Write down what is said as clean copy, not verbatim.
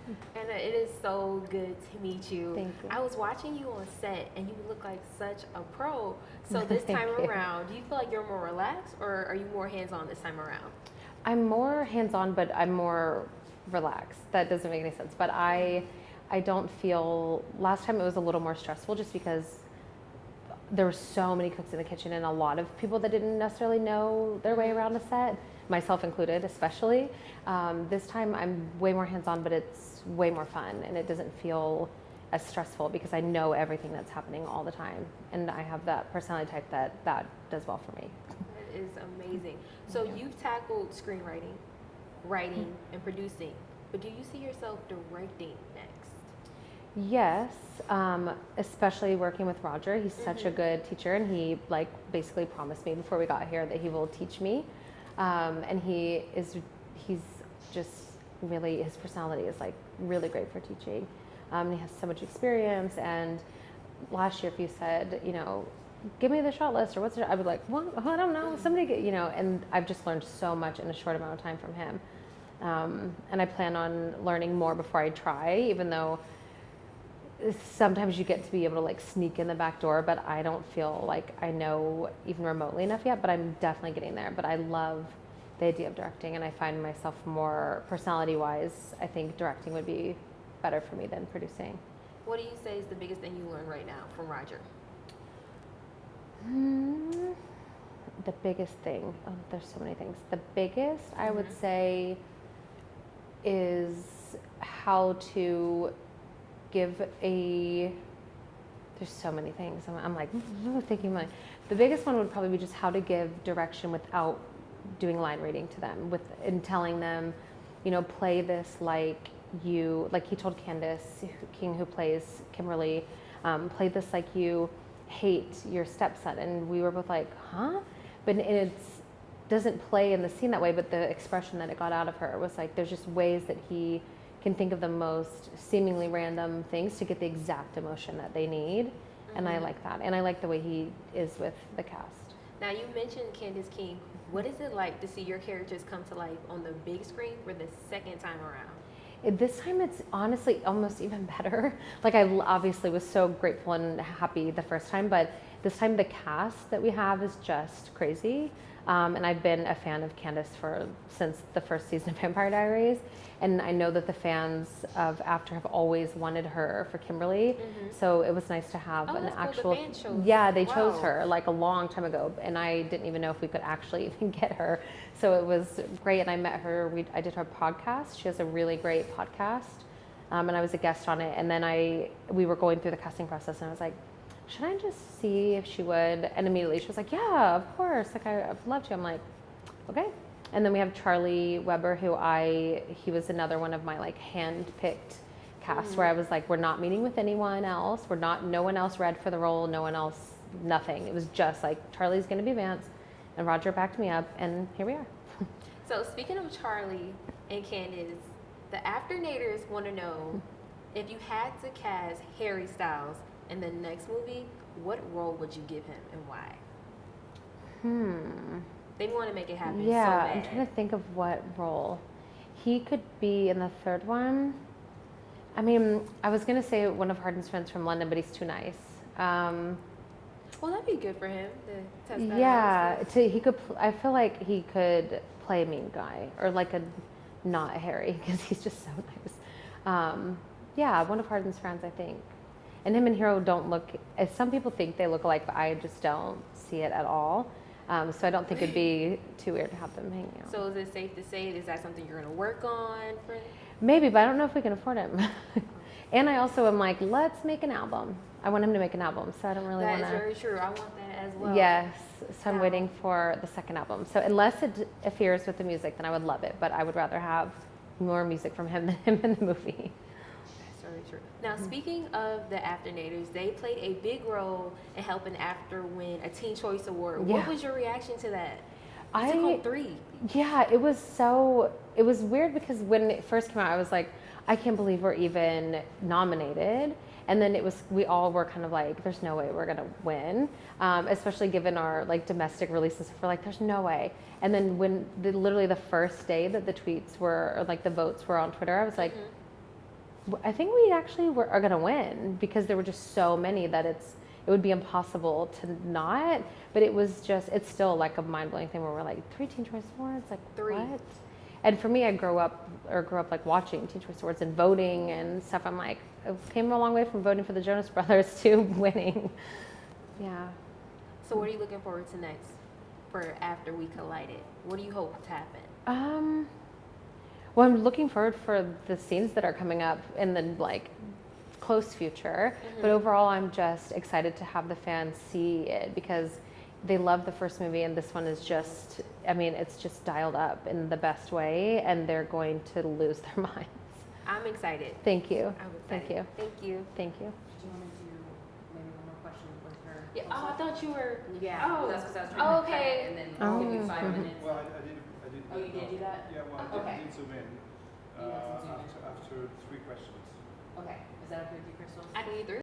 And it is so good to meet you. Thank you. I was watching you on set, and you look like such a pro. So this time you. around, do you feel like you're more relaxed, or are you more hands-on this time around? I'm more hands-on, but I'm more relaxed. That doesn't make any sense. But I don't feel, last time it was a little more stressful just because there were so many cooks in the kitchen and a lot of people that didn't necessarily know their way around a set, myself included especially. This time I'm way more hands-on, but it's way more fun and it doesn't feel as stressful because I know everything that's happening all the time. And I have that personality type that does well for me. That is amazing. So you've tackled screenwriting, writing, and producing, but do you see yourself directing next? Yes, especially working with Roger. He's such a good teacher, and he like basically promised me before we got here that he will teach me. And he's just really, his personality is like really great for teaching. He has so much experience. And last year, if you said, you know, give me the shot list or what's it, I would like, well, I don't know, somebody get, you know, and I've just learned so much in a short amount of time from him. And I plan on learning more before I try, even though sometimes you get to be able to like sneak in the back door, but I don't feel like I know even remotely enough yet, but I'm definitely getting there. But I love the idea of directing, and I find myself more personality-wise, I think directing would be better for me than producing. What do you say is the biggest thing you learned right now from Roger? The biggest thing, oh, there's so many things. The biggest, I would say, is how to give there's so many things. I'm like thinking like the biggest one would probably be just how to give direction without doing line reading to them, and telling them, you know, play this like he told Candace King, who plays Kimberly, play this like you hate your stepson, and we were both like, huh? But it doesn't play in the scene that way, but the expression that it got out of her was like, there's just ways that he can think of the most seemingly random things to get the exact emotion that they need. And I like that. And I like the way he is with the cast. Now, you mentioned Candace King. What is it like to see your characters come to life on the big screen for the second time around? This time it's honestly almost even better. Like I obviously was so grateful and happy the first time, but this time the cast that we have is just crazy. And I've been a fan of Candace since the first season of Vampire Diaries. And I know that the fans of After have always wanted her for Kimberly. So it was nice to have an actual, the fan chose. Yeah, they chose her like a long time ago. And I didn't even know if we could actually even get her. So it was great. And I met her, I did her podcast. She has a really great podcast. And I was a guest on it. And then we were going through the casting process, and I was like, should I just see if she would? And immediately she was like, yeah, of course. Like, I'd love to. I'm like, okay. And then we have Charlie Weber, he was another one of my like hand-picked cast where I was like, we're not meeting with anyone else. No one else read for the role. No one else, nothing. It was just like, Charlie's going to be Vance. And Roger backed me up, and here we are. So speaking of Charlie and Candace, the Afternators want to know, if you had to cast Harry Styles in the next movie, what role would you give him and why? They want to make it happen so bad. I'm trying to think of what role. He could be in the third one. I mean, I was going to say one of Hardin's friends from London, but he's too nice. Well, that'd be good for him to test that out. I feel like he could play a mean guy, or like a not Harry, because he's just so nice. One of Hardin's friends, I think. And him and Hero don't look, as some people think they look alike, but I just don't see it at all. So I don't think it'd be too weird to have them hang out. So is it safe to say, is that something you're going to work on? Maybe, but I don't know if we can afford him. And I also am like, let's make an album. I want him to make an album, so I don't really want to. That is very true. I want that as well. Yes, so I'm waiting for the second album. So unless it interferes with the music, then I would love it. But I would rather have more music from him than him in the movie. That's very true. Now, speaking of the Afternators, they played a big role in helping After win a Teen Choice Award. Yeah. What was your reaction to that? You took home 3. Yeah, it was weird because when it first came out, I was like, I can't believe we're even nominated. And then we all were kind of like, there's no way we're going to win, especially given our like domestic releases. We're like, there's no way. And then when literally the first day that the tweets were, or like the votes were on Twitter, I was like, I think we actually are going to win because there were just so many that it would be impossible to not. But it's still like a mind blowing thing where we're like 3 Teen Choice Awards, like 3. what? And for me, I grew up like watching Teen Choice Awards and voting and stuff. I'm like, I came a long way from voting for the Jonas Brothers to winning. Yeah. So what are you looking forward to next for after we collided? What do you hope to happen? Well, I'm looking forward for the scenes that are coming up in the like close future. But overall, I'm just excited to have the fans see it because they love the first movie, and this one is just, I mean, it's just dialed up in the best way, and they're going to lose their minds. I'm excited. Thank you. I'm excited. Thank you. Thank you. Thank you. Do you want to do maybe one more question with her? Yeah. Oh, I thought you were. Yeah. Oh. That's because I was trying to cut Okay. it and then I'll give you 5 Oh. minutes. Well, I did. Oh, you did do that? Yeah, well, Okay. I did zoom in You had to zoom in. after 3 questions. Okay. Is that okay with you, Crystal? I can do 3.